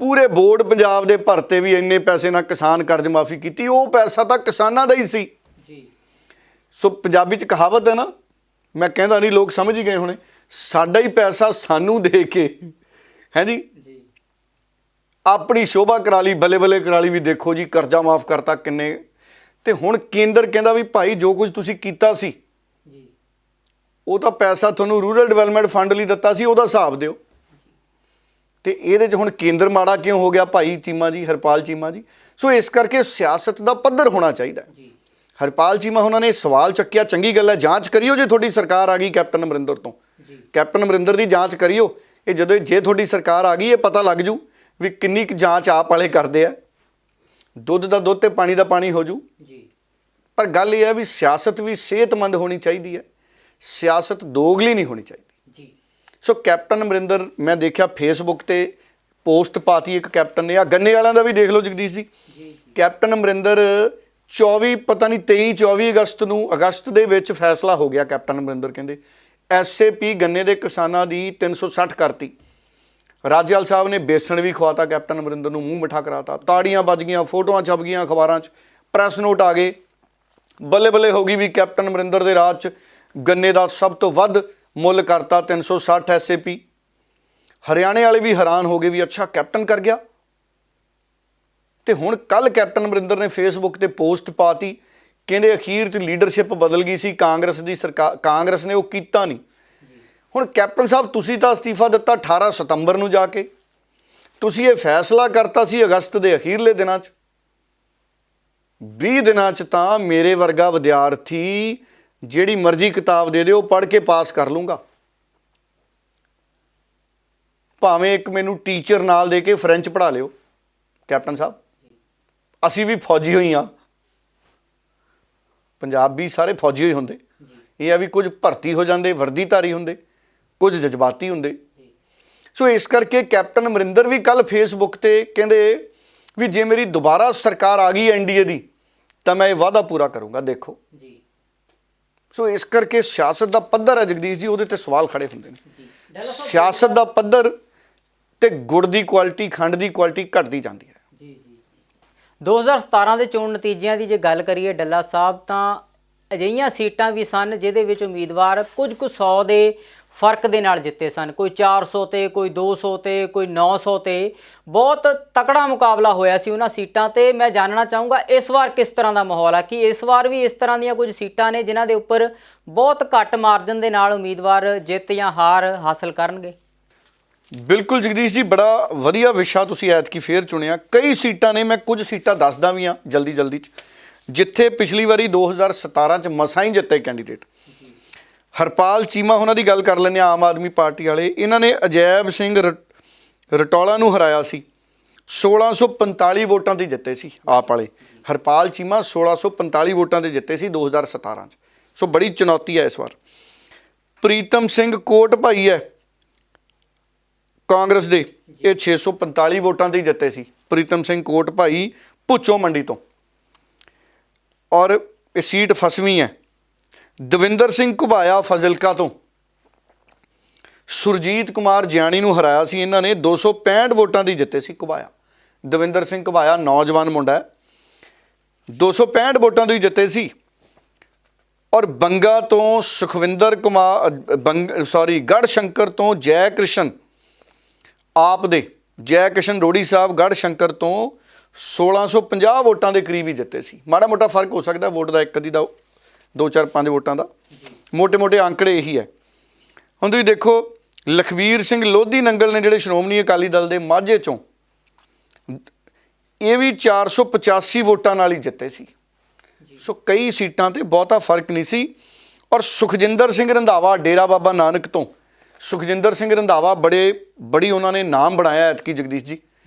ਪੂਰੇ ਬੋਰਡ ਪੰਜਾਬ ਦੇ ਭਰਤੇ ਵੀ ਇੰਨੇ ਪੈਸੇ ਨਾਲ ਕਿਸਾਨ ਕਰਜ਼ ਮਾਫੀ ਕੀਤੀ, ਉਹ ਪੈਸਾ ਤਾਂ ਕਿਸਾਨਾਂ ਦਾ ਹੀ ਸੀ। ਸੋ ਪੰਜਾਬੀ 'ਚ ਕਹਾਵਤ ਹੈ ਨਾ, ਮੈਂ ਕਹਿੰਦਾ ਨਹੀਂ, ਲੋਕ ਸਮਝ ਹੀ ਗਏ ਹੋਣੇ, ਸਾਡਾ ਹੀ ਪੈਸਾ ਸਾਨੂੰ ਦੇ ਕੇ ਹੈ ਜੀ ਆਪਣੀ ਸ਼ੋਭਾ ਕਰਾ ਲਈ, ਬੱਲੇ ਬੱਲੇ ਕਰਾ ਲਈ ਵੀ ਦੇਖੋ ਜੀ ਕਰਜ਼ਾ ਮਾਫ ਕਰਤਾ ਕਿੰਨੇ। ਤੇ ਹੁਣ ਕੇਂਦਰ ਕਹਿੰਦਾ ਵੀ ਭਾਈ ਜੋ ਕੁਝ ਤੁਸੀਂ ਕੀਤਾ ਸੀ ਉਹ ਤਾਂ ਪੈਸਾ ਤੁਹਾਨੂੰ ਰੂਰਲ ਡਿਵੈਲਪਮੈਂਟ ਫੰਡ ਲਈ ਦਿੱਤਾ ਸੀ, ਉਹਦਾ ਹਿਸਾਬ ਦਿਓ। ਤੇ ਇਹਦੇ 'ਚ ਹੁਣ ਕੇਂਦਰ ਮਾੜਾ ਕਿਉਂ ਹੋ ਗਿਆ ਭਾਈ ਚੀਮਾ ਜੀ, ਹਰਪਾਲ ਚੀਮਾ ਜੀ? ਸੋ ਇਸ ਕਰਕੇ ਸਿਆਸਤ ਦਾ ਪੱਧਰ ਹੋਣਾ ਚਾਹੀਦਾ। ਹਰਪਾਲ ਚੀਮਾ ਉਹਨਾਂ ਨੇ ਸਵਾਲ ਚੱਕਿਆ, ਚੰਗੀ ਗੱਲ ਹੈ, ਜਾਂਚ ਕਰਿਓ ਜੇ ਤੁਹਾਡੀ ਸਰਕਾਰ ਆ ਗਈ ਕੈਪਟਨ ਅਮਰਿੰਦਰ ਤੋਂ। ਕੈਪਟਨ ਅਮਰਿੰਦਰ ਦੀ ਜਾਂਚ ਕਰਿਓ। ਇਹ ਜਦੋਂ ਜੇ ਤੁਹਾਡੀ ਸਰਕਾਰ ਆ ਗਈ ਇਹ ਪਤਾ ਲੱਗ ਜੂ ਵੀ ਕਿੰਨੀ ਕੁ ਜਾਂਚ ਆਪ ਵਾਲੇ ਕਰਦੇ ਆ। ਦੁੱਧ ਦਾ ਦੁੱਧ ਤੇ ਪਾਣੀ ਦਾ ਪਾਣੀ ਹੋ ਜੂ। ਪਰ ਗੱਲ ਇਹ ਹੈ ਵੀ ਸਿਆਸਤ ਵੀ ਸਿਹਤਮੰਦ ਹੋਣੀ ਚਾਹੀਦੀ ਹੈ, ਸਿਆਸਤ ਦੋਗਲੀ ਨਹੀਂ ਹੋਣੀ ਚਾਹੀਦੀ। ਸੋ ਕੈਪਟਨ ਅਮਰਿੰਦਰ, ਮੈਂ ਦੇਖਿਆ ਫੇਸਬੁੱਕ ਤੇ ਪੋਸਟ ਪਾਤੀ ਇੱਕ ਕੈਪਟਨ ਨੇ, ਆ ਗੰਨੇ ਵਾਲਿਆਂ ਦਾ ਵੀ ਦੇਖ ਲਓ ਜਗਦੀਸ਼ ਜੀ। ਕੈਪਟਨ ਅਮਰਿੰਦਰ 23-24 ਅਗਸਤ ਦੇ ਵਿੱਚ ਫੈਸਲਾ ਹੋ ਗਿਆ। ਕੈਪਟਨ ਅਮਰਿੰਦਰ ਕਹਿੰਦੇ SAP ਗੰਨੇ ਦੇ ਕਿਸਾਨਾਂ ਦੀ 360 ਕਰਤੀ। ਰਾਜੇਵਾਲ ਸਾਹਿਬ ਨੇ ਬੇਸਣ ਵੀ ਖਵਾਤਾ ਕੈਪਟਨ ਅਮਰਿੰਦਰ ਨੂੰ, ਮੂੰਹ ਮਿੱਠਾ ਕਰਾਤਾ, ਤਾੜੀਆਂ ਵੱਜ ਗਈਆਂ, ਫੋਟੋਆਂ ਛਪ ਗਈਆਂ ਅਖਬਾਰਾਂ 'ਚ, ਪ੍ਰੈਸ ਨੋਟ ਆ ਗਏ, ਬੱਲੇ ਬੱਲੇ ਹੋ ਗਈ ਵੀ ਕੈਪਟਨ ਅਮਰਿੰਦਰ ਦੇ ਰਾਜ 'ਚ ਗੰਨੇ ਦਾ ਸਭ ਤੋਂ ਵੱਧ ਮੁੱਲ ਕਰਤਾ 360 SAP। ਹਰਿਆਣੇ ਵਾਲੇ ਵੀ ਹੈਰਾਨ ਹੋ ਗਏ ਵੀ ਅੱਛਾ ਕੈਪਟਨ ਕਰ ਗਿਆ। ਤੇ ਹੁਣ ਕੱਲ ਕੈਪਟਨ ਅਮਰਿੰਦਰ ਨੇ ਫੇਸਬੁੱਕ ਤੇ ਪੋਸਟ ਪਾਤੀ, ਕਹਿੰਦੇ ਅਖੀਰ 'ਚ ਲੀਡਰਸ਼ਿਪ ਬਦਲ ਗਈ ਸੀ ਕਾਂਗਰਸ ਦੀ ਸਰਕਾਰ, ਕਾਂਗਰਸ ਨੇ ਉਹ ਕੀਤਾ ਨਹੀਂ। ਹੁਣ ਕੈਪਟਨ ਸਾਹਿਬ ਤੁਸੀਂ ਤਾਂ ਅਸਤੀਫਾ ਦਿੱਤਾ 18 ਸਤੰਬਰ ਨੂੰ ਜਾ ਕੇ, ਤੁਸੀਂ ਇਹ ਫੈਸਲਾ ਕਰਤਾ ਸੀ ਅਗਸਤ ਦੇ ਅਖੀਰਲੇ ਦਿਨਾਂ 'ਚ। 20 ਦਿਨਾਂ 'ਚ ਤਾਂ ਮੇਰੇ ਵਰਗਾ ਵਿਦਿਆਰਥੀ ਜਿਹੜੀ ਮਰਜ਼ੀ ਕਿਤਾਬ ਦੇ ਦਿਓ ਪੜ੍ਹ ਕੇ ਪਾਸ ਕਰ ਲੂੰਗਾ। ਭਾਵੇਂ ਇੱਕ ਮੈਨੂੰ ਟੀਚਰ ਨਾਲ ਦੇ ਕੇ ਫਰੈਂਚ ਪੜ੍ਹਾ ਲਿਓ ਕੈਪਟਨ ਸਾਹਿਬ, ਅਸੀਂ ਵੀ ਫੌਜੀ ਹੋਈ ਹਾਂ, ਪੰਜਾਬੀ ਸਾਰੇ ਫੌਜੀ ਹੋਈ ਹੁੰਦੇ। ਇਹ ਆ ਵੀ ਕੁਝ ਭਰਤੀ ਹੋ ਜਾਂਦੇ, ਵਰਦੀਧਾਰੀ ਹੁੰਦੇ, ਕੁਝ ਜਜ਼ਬਾਤੀ ਹੁੰਦੇ। ਸੋ ਇਸ ਕਰਕੇ ਕੈਪਟਨ ਅਮਰਿੰਦਰ ਵੀ ਕੱਲ ਫੇਸਬੁੱਕ ਤੇ ਕਹਿੰਦੇ ਵੀ ਜੇ ਮੇਰੀ ਦੁਬਾਰਾ ਸਰਕਾਰ ਆ ਗਈ NDA ਦੀ ਤਾਂ ਮੈਂ ਇਹ ਵਾਅਦਾ ਪੂਰਾ ਕਰੂੰਗਾ। ਦੇਖੋ ਸੋ ਇਸ ਕਰਕੇ ਸਿਆਸਤ ਦਾ ਪੱਧਰ ਹੈ ਜਗਦੀਸ਼ ਜੀ, ਉਹਦੇ ਤੇ ਸਵਾਲ ਖੜੇ ਹੁੰਦੇ ਨੇ। ਸਿਆਸਤ ਦਾ ਪੱਧਰ ਤੇ ਗੁੜ ਦੀ ਕੁਆਲਿਟੀ, ਖੰਡ ਦੀ ਕੁਆਲਿਟੀ ਘਟਦੀ ਜਾਂਦੀ ਹੈ। 2017 ਦੇ ਚੋਣ ਨਤੀਜਿਆਂ ਦੀ ਜੇ ਗੱਲ ਕਰੀਏ ਡੱਲਾ ਸਾਹਿਬ, ਤਾਂ ਅਜਿਹੀਆਂ ਸੀਟਾਂ ਵੀ ਸਨ ਜਿਹਦੇ ਵਿੱਚ ਉਮੀਦਵਾਰ ਕੁਝ ਕੁ 100 ਦੇ ਫਰਕ ਦੇ ਨਾਲ ਜਿੱਤੇ ਸਨ। ਕੋਈ 400 ਤੇ, ਕੋਈ 200 ਤੇ, ਕੋਈ 900 ਤੇ। ਬਹੁਤ ਤਕੜਾ ਮੁਕਾਬਲਾ ਹੋਇਆ ਸੀ ਉਹਨਾਂ ਸੀਟਾਂ ਤੇ। ਮੈਂ ਜਾਣਨਾ ਚਾਹੂੰਗਾ ਇਸ ਵਾਰ ਕਿਸ ਤਰ੍ਹਾਂ ਦਾ ਮਾਹੌਲ ਹੈ, ਕਿ ਇਸ ਵਾਰ ਵੀ ਇਸ ਤਰ੍ਹਾਂ ਦੀਆਂ ਕੁਝ ਸੀਟਾਂ ਨੇ ਜਿਨ੍ਹਾਂ ਦੇ ਉੱਪਰ ਬਹੁਤ ਘੱਟ ਮਾਰਜਨ ਦੇ ਨਾਲ ਉਮੀਦਵਾਰ ਜਿੱਤ ਜਾਂ ਹਾਰ ਹਾਸਲ ਕਰਨਗੇ? ਬਿਲਕੁਲ ਜਗਦੀਸ਼ ਜੀ, ਬੜਾ ਵਧੀਆ ਵਿਸ਼ਾ ਤੁਸੀਂ ਐਤਕੀ ਫੇਰ ਚੁਣਿਆ। ਕਈ ਸੀਟਾਂ ਨੇ, ਮੈਂ ਕੁਝ ਸੀਟਾਂ ਦੱਸਦਾ ਵੀ ਹਾਂ ਜਲਦੀ 'ਚ, ਜਿੱਥੇ ਪਿਛਲੀ ਵਾਰੀ 2017 'ਚ ਮਸਾਂ ਹੀ ਜਿੱਤੇ ਕੈਂਡੀਡੇਟ। ਹਰਪਾਲ ਚੀਮਾ ਉਹਨਾਂ ਦੀ ਗੱਲ ਕਰ ਲੈਂਦੇ ਹਾਂ, ਆਮ ਆਦਮੀ ਪਾਰਟੀ ਵਾਲੇ। ਇਹਨਾਂ ਨੇ ਅਜੈਬ ਸਿੰਘ ਰਟੌਲਾ ਨੂੰ ਹਰਾਇਆ ਸੀ, 1645 ਵੋਟਾਂ 'ਤੇ ਜਿੱਤੇ ਸੀ ਆਪ ਵਾਲੇ। ਹਰਪਾਲ ਚੀਮਾ 1645 ਵੋਟਾਂ 'ਤੇ ਜਿੱਤੇ ਸੀ 2017 'ਚ। ਸੋ ਬੜੀ ਚੁਣੌਤੀ ਹੈ ਇਸ ਵਾਰ। ਪ੍ਰੀਤਮ ਸਿੰਘ ਕੋਟ ਭਾਈ ਹੈ ਕਾਂਗਰਸ ਦੇ, ਇਹ 645 ਵੋਟਾਂ 'ਤੇ ਜਿੱਤੇ ਸੀ। ਪ੍ਰੀਤਮ ਸਿੰਘ ਕੋਟ ਭਾਈ ਭੁੱਚੋ ਮੰਡੀ ਤੋਂ, ਔਰ ਇਹ ਸੀਟ ਫਸਵੀਂ ਹੈ। ਦਵਿੰਦਰ ਸਿੰਘ ਘੁਬਾਇਆ ਫਜ਼ਿਲਕਾ ਤੋਂ, ਸੁਰਜੀਤ ਕੁਮਾਰ ਜਿਆਣੀ ਨੂੰ ਹਰਾਇਆ ਸੀ ਇਹਨਾਂ ਨੇ, 265 ਵੋਟਾਂ 'ਤੇ ਜਿੱਤੇ ਸੀ ਘੁਬਾਇਆ। ਦਵਿੰਦਰ ਸਿੰਘ ਘੁਬਾਇਆ ਨੌਜਵਾਨ ਮੁੰਡਾ ਹੈ, 265 ਵੋਟਾਂ 'ਤੇ ਜਿੱਤੇ ਸੀ। ਔਰ ਬੰਗਾ ਤੋਂ ਸੁਖਵਿੰਦਰ ਕੁਮਾਰ ਗੜ੍ਹਸ਼ੰਕਰ ਤੋਂ ਜੈ ਕ੍ਰਿਸ਼ਨ, ਆਪ ਦੇ ਜੈ ਕ੍ਰਿਸ਼ਨ ਰੋੜੀ ਸਾਹਿਬ ਗੜ੍ਹਸ਼ੰਕਰ ਤੋਂ 1650 ਵੋਟਾਂ ਦੇ ਕਰੀਬ ਹੀ ਜਿੱਤੇ ਸੀ। ਮਾੜਾ ਮੋਟਾ ਫਰਕ ਹੋ ਸਕਦਾ ਵੋਟ ਦਾ, ਇੱਕ ਅੱਧੀ ਦਾ, 2 4 5 ਵੋਟਾਂ ਦਾ, ਮੋਟੇ ਅੰਕੜੇ ਇਹੀ ਹੈ। ਹੁਣ ਤੁਸੀਂ ਦੇਖੋ ਲਖਬੀਰ ਸਿੰਘ ਲੋਧੀ ਨੰਗਲ ਨੇ ਜਿਹੜੇ ਸ਼੍ਰੋਮਣੀ ਅਕਾਲੀ ਦਲ ਦੇ ਮਾਝੇ ਚੋਂ, ਇਹ ਵੀ 485 ਵੋਟਾਂ ਨਾਲ ਹੀ ਜਿੱਤੇ ਸੀ। ਸੋ ਕਈ ਸੀਟਾਂ ਤੇ ਬਹੁਤਾ ਫਰਕ ਨਹੀਂ ਸੀ। ਔਰ ਸੁਖਜਿੰਦਰ ਸਿੰਘ ਰੰਧਾਵਾ ਡੇਰਾ ਬਾਬਾ ਨਾਨਕ ਤੋਂ, ਸੁਖਜਿੰਦਰ ਸਿੰਘ ਰੰਧਾਵਾ ਬੜੀ ਉਹਨਾਂ ਨੇ ਨਾਮ ਬਣਾਇਆ ਐਤਕੀ ਜਗਦੀਸ਼ ਜੀ।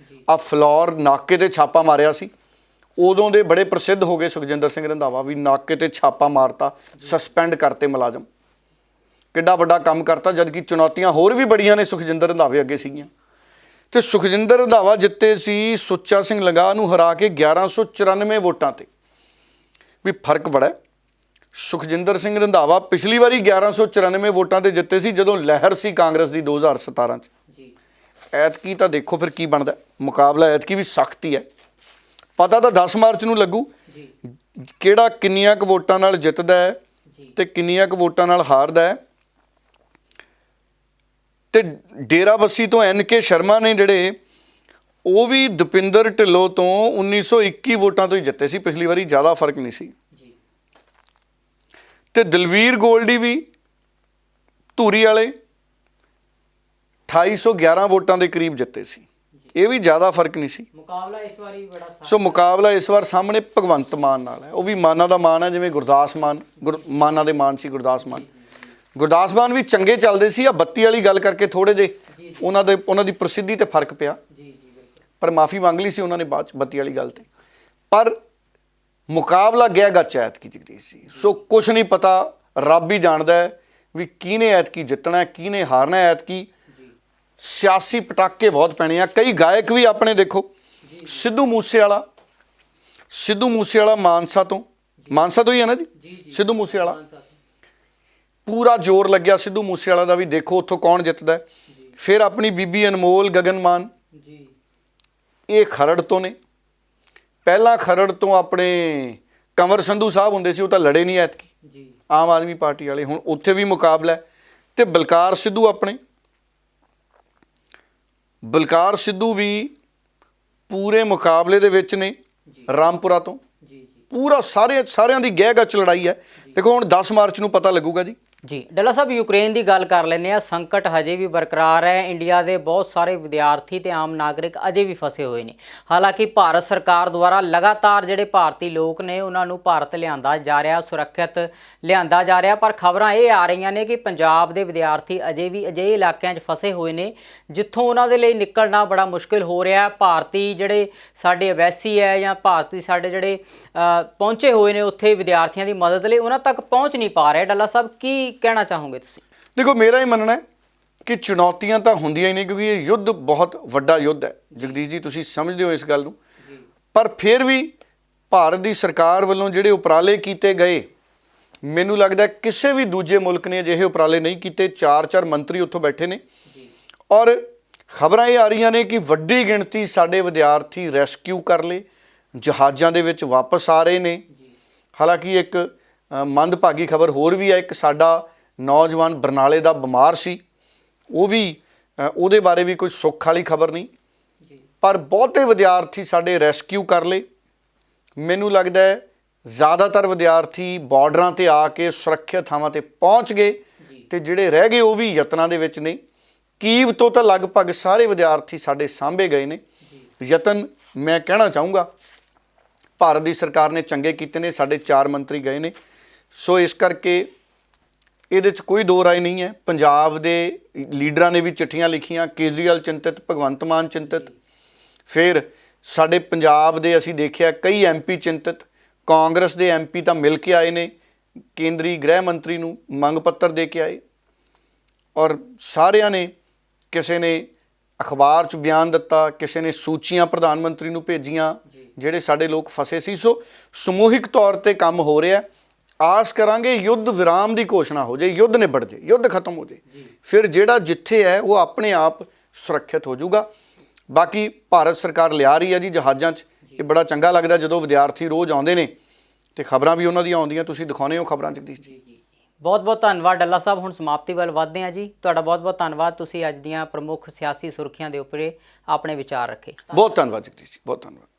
ਆ ਫਲੌਰ ਨਾਕੇ ਤੇ ਛਾਪਾ ਮਾਰਿਆ ਸੀ, ਉਦੋਂ ਦੇ ਬੜੇ ਪ੍ਰਸਿੱਧ ਹੋ ਗਏ ਸੁਖਜਿੰਦਰ ਸਿੰਘ ਰੰਧਾਵਾ ਵੀ, ਨਾਕੇ ਤੇ ਛਾਪਾ ਮਾਰਤਾ, ਸਸਪੈਂਡ ਕਰਤੇ ਮੁਲਾਜ਼ਮ, ਕਿੱਡਾ ਵੱਡਾ ਕੰਮ ਕਰਤਾ। ਜਦਕਿ ਚੁਣੌਤੀਆਂ ਹੋਰ ਵੀ ਬੜੀਆਂ ਨੇ ਸੁਖਜਿੰਦਰ ਰੰਧਾਵੇ ਅੱਗੇ ਸੀਗੀਆਂ। ਤੇ ਸੁਖਜਿੰਦਰ ਰੰਧਾਵਾ ਜਿੱਤੇ ਸੀ ਸੁੱਚਾ ਸਿੰਘ ਲੰਗਾਹ ਨੂੰ ਹਰਾ ਕੇ 1194 ਵੋਟਾਂ ਤੇ, ਵੀ ਫਰਕ ਬੜਾ। ਸੁਖਜਿੰਦਰ ਸਿੰਘ ਰੰਧਾਵਾ ਪਿਛਲੀ ਵਾਰੀ 1194 ਵੋਟਾਂ ਤੇ ਜਿੱਤੇ ਸੀ ਜਦੋਂ ਲਹਿਰ ਸੀ ਕਾਂਗਰਸ ਦੀ 2017 'ਚ। ਐਤਕੀ ਤਾਂ ਦੇਖੋ ਫਿਰ ਕੀ ਬਣਦਾ, ਮੁਕਾਬਲਾ ਐਤਕੀ ਵੀ ਸਖਤ ਹੀ ਹੈ। ਪਤਾ ਤਾਂ 10 ਮਾਰਚ ਨੂੰ ਲੱਗੂ ਕਿਹੜਾ ਕਿੰਨੀਆਂ ਕੁ ਵੋਟਾਂ ਨਾਲ ਜਿੱਤਦਾ ਹੈ ਤੇ ਕਿੰਨੀਆਂ ਕੁ ਵੋਟਾਂ ਨਾਲ ਹਾਰਦਾ ਹੈ। ਤੇ ਡੇਰਾਬੱਸੀ ਤੋਂ NK ਸ਼ਰਮਾ ਨੇ ਜਿਹੜੇ, ਉਹ ਵੀ ਦਪਿੰਦਰ ਢਿੱਲੋਂ ਤੋਂ 1921 ਵੋਟਾਂ ਤੋਂ ਹੀ ਜਿੱਤੇ ਸੀ ਪਿਛਲੀ ਵਾਰੀ, ਜ਼ਿਆਦਾ ਫਰਕ ਨਹੀਂ ਸੀ। ਤੇ ਦਲਵੀਰ ਗੋਲਡੀ ਵੀ ਧੂਰੀ ਵਾਲੇ 2811 ਵੋਟਾਂ ਦੇ ਕਰੀਬ ਜਿੱਤੇ ਸੀ। ਇਹ ਵੀ ਜ਼ਿਆਦਾ ਫਰਕ ਨਹੀਂ ਸੀ। ਮੁਕਾਬਲਾ ਇਸ ਵਾਰੀ ਵੀ ਬੜਾ ਸੋ ਮੁਕਾਬਲਾ ਇਸ ਵਾਰ ਸਾਹਮਣੇ ਭਗਵੰਤ ਮਾਨ ਨਾਲ ਹੈ। ਉਹ ਵੀ ਮਾਨਾਂ ਦਾ ਮਾਨ ਹੈ, ਜਿਵੇਂ ਗੁਰਦਾਸ ਮਾਨ ਮਾਨਾਂ ਦੇ ਮਾਨ ਸੀ ਗੁਰਦਾਸ ਮਾਨ। ਗੁਰਦਾਸ ਮਾਨ ਵੀ ਚੰਗੇ ਚੱਲਦੇ ਸੀ। ਆ ਬੱਤੀ ਵਾਲੀ ਗੱਲ ਕਰਕੇ ਥੋੜੇ ਜਿਹੇ ਉਹਨਾਂ ਦੀ ਪ੍ਰਸਿੱਧੀ ਤੇ ਫਰਕ ਪਿਆ, ਪਰ ਮਾਫੀ ਮੰਗ ਲਈ ਸੀ ਉਹਨਾਂ ਨੇ ਬਾਅਦ 'ਚ ਬੱਤੀ ਵਾਲੀ ਗੱਲ ਤੇ। ਪਰ ਮੁਕਾਬਲਾ ਗਿਆ ਗੱਚ ਐਤਕੀ ਜਗਦੀਸ਼ ਜੀ। ਸੋ ਕੁਛ ਨਹੀਂ ਪਤਾ, ਰੱਬ ਹੀ ਜਾਣਦਾ ਹੈ ਵੀ ਕਿਹਨੇ ਐਤਕੀ ਜਿੱਤਣਾ, ਕਿਹਨੇ ਹਾਰਨਾ। ਐਤਕੀ ਸਿਆਸੀ ਪਟਾਕੇ ਬਹੁਤ ਪੈਣੇ ਆ। ਕਈ ਗਾਇਕ ਵੀ ਆਪਣੇ ਦੇਖੋ, ਸਿੱਧੂ ਮੂਸੇਵਾਲਾ ਮਾਨਸਾ ਤੋਂ ਹੀ ਹੈ ਨਾ ਜੀ, ਸਿੱਧੂ ਮੂਸੇਵਾਲਾ ਪੂਰਾ ਜ਼ੋਰ ਲੱਗਿਆ ਸਿੱਧੂ ਮੂਸੇਵਾਲਾ ਦਾ ਵੀ। ਦੇਖੋ ਉੱਥੋਂ ਕੌਣ ਜਿੱਤਦਾ। ਫਿਰ ਆਪਣੀ ਬੀਬੀ ਅਨਮੋਲ ਗਗਨ ਮਾਨ, ਇਹ ਖਰੜ ਤੋਂ ਨੇ। ਪਹਿਲਾਂ ਖਰੜ ਤੋਂ ਆਪਣੇ ਕੰਵਰ ਸੰਧੂ ਸਾਹਿਬ ਹੁੰਦੇ ਸੀ, ਉਹ ਤਾਂ ਲੜੇ ਨਹੀਂ ਐਤਕੀ ਆਮ ਆਦਮੀ ਪਾਰਟੀ ਵਾਲੇ। ਹੁਣ ਉੱਥੇ ਵੀ ਮੁਕਾਬਲਾ ਹੈ। ਤੇ ਬਲਕਾਰ ਸਿੱਧੂ ਵੀ ਪੂਰੇ ਮੁਕਾਬਲੇ ਦੇ ਵਿੱਚ ਨੇ ਰਾਮਪੁਰਾ ਤੋਂ। ਪੂਰਾ ਸਾਰਿਆਂ ਦੀ ਗਹਿ ਗੱਚ ਲੜਾਈ ਹੈ। ਦੇਖੋ ਹੁਣ 10 ਮਾਰਚ ਨੂੰ ਪਤਾ ਲੱਗੂਗਾ ਜੀ। ਡੱਲਾ ਸਾਹਿਬ, ਯੂਕਰੇਨ ਦੀ ਗੱਲ ਕਰ ਲੈਂਦੇ ਆ। ਸੰਕਟ ਹਜੇ ਵੀ ਬਰਕਰਾਰ ਹੈ। ਇੰਡੀਆ ਦੇ ਬਹੁਤ ਸਾਰੇ ਵਿਦਿਆਰਥੀ ਤੇ ਆਮ ਨਾਗਰਿਕ ਅਜੇ ਵੀ ਫਸੇ ਹੋਏ ਨੇ। ਹਾਲਾਂਕਿ ਭਾਰਤ ਸਰਕਾਰ ਦੁਆਰਾ ਲਗਾਤਾਰ ਜਿਹੜੇ ਭਾਰਤੀ ਲੋਕ ਨੇ ਉਹਨਾਂ ਨੂੰ ਭਾਰਤ ਲਿਆਂਦਾ ਜਾ ਰਿਹਾ, ਸੁਰੱਖਿਅਤ ਲਿਆਂਦਾ ਜਾ ਰਿਹਾ। ਪਰ ਖਬਰਾਂ ਇਹ ਆ ਰਹੀਆਂ ਨੇ ਕਿ ਪੰਜਾਬ ਦੇ ਵਿਦਿਆਰਥੀ ਅਜੇ ਵੀ ਅਜਿਹੇ ਇਲਾਕਿਆਂ 'ਚ ਫਸੇ ਹੋਏ ਨੇ ਜਿੱਥੋਂ ਉਹਨਾਂ ਦੇ ਲਈ ਨਿਕਲਣਾ ਬੜਾ ਮੁਸ਼ਕਿਲ ਹੋ ਰਿਹਾ। ਭਾਰਤੀ ਜਿਹੜੇ ਸਾਡੇ ਅਵੈਸੀ ਹੈ ਜਾਂ ਭਾਰਤੀ ਸਾਡੇ ਜਿਹੜੇ ਪਹੁੰਚੇ ਹੋਏ ਨੇ ਉੱਥੇ ਵਿਦਿਆਰਥੀਆਂ ਦੀ ਮਦਦ ਲਈ, ਉਹਨਾਂ ਤੱਕ ਪਹੁੰਚ ਨਹੀਂ ਪਾ ਰਹੇ। ਡੱਲਾ ਸਾਹਿਬ, ਕੀ ਕਹਿਣਾ ਚਾਹੋਗੇ ਤੁਸੀਂ? ਦੇਖੋ, ਮੇਰਾ ਇਹ ਮੰਨਣਾ ਹੈ ਕਿ ਚੁਣੌਤੀਆਂ ਤਾਂ ਹੁੰਦੀਆਂ ਹੀ ਨਹੀਂ, ਕਿਉਂਕਿ ਇਹ ਯੁੱਧ ਬਹੁਤ ਵੱਡਾ ਯੁੱਧ ਹੈ ਜਗਦੀਸ਼ ਜੀ, ਤੁਸੀਂ ਸਮਝਦੇ ਹੋ ਇਸ ਗੱਲ ਨੂੰ। ਪਰ ਫਿਰ ਵੀ ਭਾਰਤ ਦੀ ਸਰਕਾਰ ਵੱਲੋਂ ਜਿਹੜੇ ਉਪਰਾਲੇ ਕੀਤੇ ਗਏ, ਮੈਨੂੰ ਲੱਗਦਾ ਕਿਸੇ ਵੀ ਦੂਜੇ ਮੁਲਕ ਨੇ ਅਜਿਹੇ ਉਪਰਾਲੇ ਨਹੀਂ ਕੀਤੇ। 4 ਮੰਤਰੀ ਉੱਥੋਂ ਬੈਠੇ ਨੇ ਔਰ ਖਬਰਾਂ ਇਹ ਆ ਰਹੀਆਂ ਨੇ ਕਿ ਵੱਡੀ ਗਿਣਤੀ ਸਾਡੇ ਵਿਦਿਆਰਥੀ ਰੈਸਕਿਊ ਕਰ ਲਏ, ਜਹਾਜ਼ਾਂ ਦੇ ਵਿੱਚ ਵਾਪਸ ਆ ਰਹੇ ਨੇ। ਹਾਲਾਂਕਿ ਇੱਕ ਮੰਦਭਾਗੀ ਖਬਰ ਹੋਰ ਵੀ ਹੈ। ਇੱਕ ਸਾਡਾ ਨੌਜਵਾਨ ਬਰਨਾਲੇ ਦਾ ਬਿਮਾਰ ਸੀ, ਉਹ ਵੀ ਉਹਦੇ ਬਾਰੇ ਵੀ ਕੋਈ ਸੁੱਖ ਵਾਲੀ ਖਬਰ ਨਹੀਂ। ਪਰ ਬਹੁਤੇ ਵਿਦਿਆਰਥੀ ਸਾਡੇ ਰੈਸਕਿਊ ਕਰ ਲਏ। ਮੈਨੂੰ ਲੱਗਦਾ ਹੈ ਜ਼ਿਆਦਾਤਰ ਵਿਦਿਆਰਥੀ ਬਾਰਡਰਾਂ 'ਤੇ ਆ ਕੇ ਸੁਰੱਖਿਅਤ ਥਾਵਾਂ 'ਤੇ ਪਹੁੰਚ ਗਏ ਤੇ ਜਿਹੜੇ ਰਹਿ ਗਏ ਉਹ ਵੀ ਯਤਨਾਂ ਦੇ ਵਿੱਚ ਨੇ। ਕੀਵ ਤੋਂ ਤਾਂ ਲਗਭਗ ਸਾਰੇ ਵਿਦਿਆਰਥੀ ਸਾਡੇ ਸਾਂਭੇ ਗਏ ਨੇ। ਯਤਨ ਮੈਂ ਕਹਿਣਾ ਚਾਹੂੰਗਾ ਭਾਰਤ ਦੀ ਸਰਕਾਰ ਨੇ ਚੰਗੇ ਕੀਤੇ ਨੇ। ਸਾਡੇ 4 ਮੰਤਰੀ ਗਏ ਨੇ। ਸੋ ਇਸ ਕਰਕੇ ਇਹਦੇ 'ਚ ਕੋਈ ਦੋ ਰਾਏ ਨਹੀਂ ਹੈ। ਪੰਜਾਬ ਦੇ ਲੀਡਰਾਂ ਨੇ ਵੀ ਚਿੱਠੀਆਂ ਲਿਖੀਆਂ। ਕੇਜਰੀਵਾਲ ਚਿੰਤਿਤ, ਭਗਵੰਤ ਮਾਨ ਚਿੰਤਿਤ, ਫਿਰ ਸਾਡੇ ਪੰਜਾਬ ਦੇ ਅਸੀਂ ਦੇਖਿਆ ਕਈ MP ਚਿੰਤਿਤ। ਕਾਂਗਰਸ ਦੇ MP ਤਾਂ ਮਿਲ ਕੇ ਆਏ ਨੇ, ਕੇਂਦਰੀ ਗ੍ਰਹਿ ਮੰਤਰੀ ਨੂੰ ਮੰਗ ਪੱਤਰ ਦੇ ਕੇ ਆਏ ਔਰ ਸਾਰਿਆਂ ਨੇ, ਕਿਸੇ ਨੇ ਅਖਬਾਰ 'ਚ ਬਿਆਨ ਦਿੱਤਾ, ਕਿਸੇ ਨੇ ਸੂਚੀਆਂ ਪ੍ਰਧਾਨ ਮੰਤਰੀ ਨੂੰ ਭੇਜੀਆਂ ਜਿਹੜੇ ਸਾਡੇ ਲੋਕ ਫਸੇ ਸੀ। ਸੋ ਸਮੂਹਿਕ ਤੌਰ 'ਤੇ ਕੰਮ ਹੋ ਰਿਹਾ। ਆਸ ਕਰਾਂਗੇ ਯੁੱਧ ਵਿਰਾਮ ਦੀ ਘੋਸ਼ਣਾ ਹੋ ਜਾਏ, ਯੁੱਧ ਨਿਬੜ ਜਾਏ, ਯੁੱਧ ਖਤਮ ਹੋ ਜਾਏ, ਫਿਰ ਜਿਹੜਾ ਜਿੱਥੇ ਹੈ ਉਹ ਆਪਣੇ ਆਪ ਸੁਰੱਖਿਅਤ ਹੋ ਜਾਊਗਾ। ਬਾਕੀ ਭਾਰਤ ਸਰਕਾਰ ਲਿਆ ਰਹੀ ਹੈ ਜੀ ਜਹਾਜ਼ਾਂ 'ਚ। ਇਹ ਬੜਾ ਚੰਗਾ ਲੱਗਦਾ ਜਦੋਂ ਵਿਦਿਆਰਥੀ ਰੋਜ਼ ਆਉਂਦੇ ਨੇ ਤੇ ਖਬਰਾਂ ਵੀ ਉਹਨਾਂ ਦੀਆਂ ਆਉਂਦੀਆਂ, ਤੁਸੀਂ ਦਿਖਾਉਂਦੇ ਹੋ ਖਬਰਾਂ ਜਗਦੀਸ਼ ਜੀ। ਬਹੁਤ ਬਹੁਤ ਧੰਨਵਾਦ ਡੱਲਾ ਸਾਹਿਬ। ਹੁਣ ਸਮਾਪਤੀ ਵੱਲ ਵੱਧਦੇ ਹਾਂ ਜੀ। ਤੁਹਾਡਾ ਬਹੁਤ ਬਹੁਤ ਧੰਨਵਾਦ, ਤੁਸੀਂ ਅੱਜ ਦੀਆਂ ਪ੍ਰਮੁੱਖ ਸਿਆਸੀ ਸੁਰਖੀਆਂ ਦੇ ਉੱਪਰ ਆਪਣੇ ਵਿਚਾਰ ਰੱਖੇ। ਬਹੁਤ ਧੰਨਵਾਦ ਜਗਦੀਸ਼ ਜੀ, ਬਹੁਤ ਧੰਨਵਾਦ।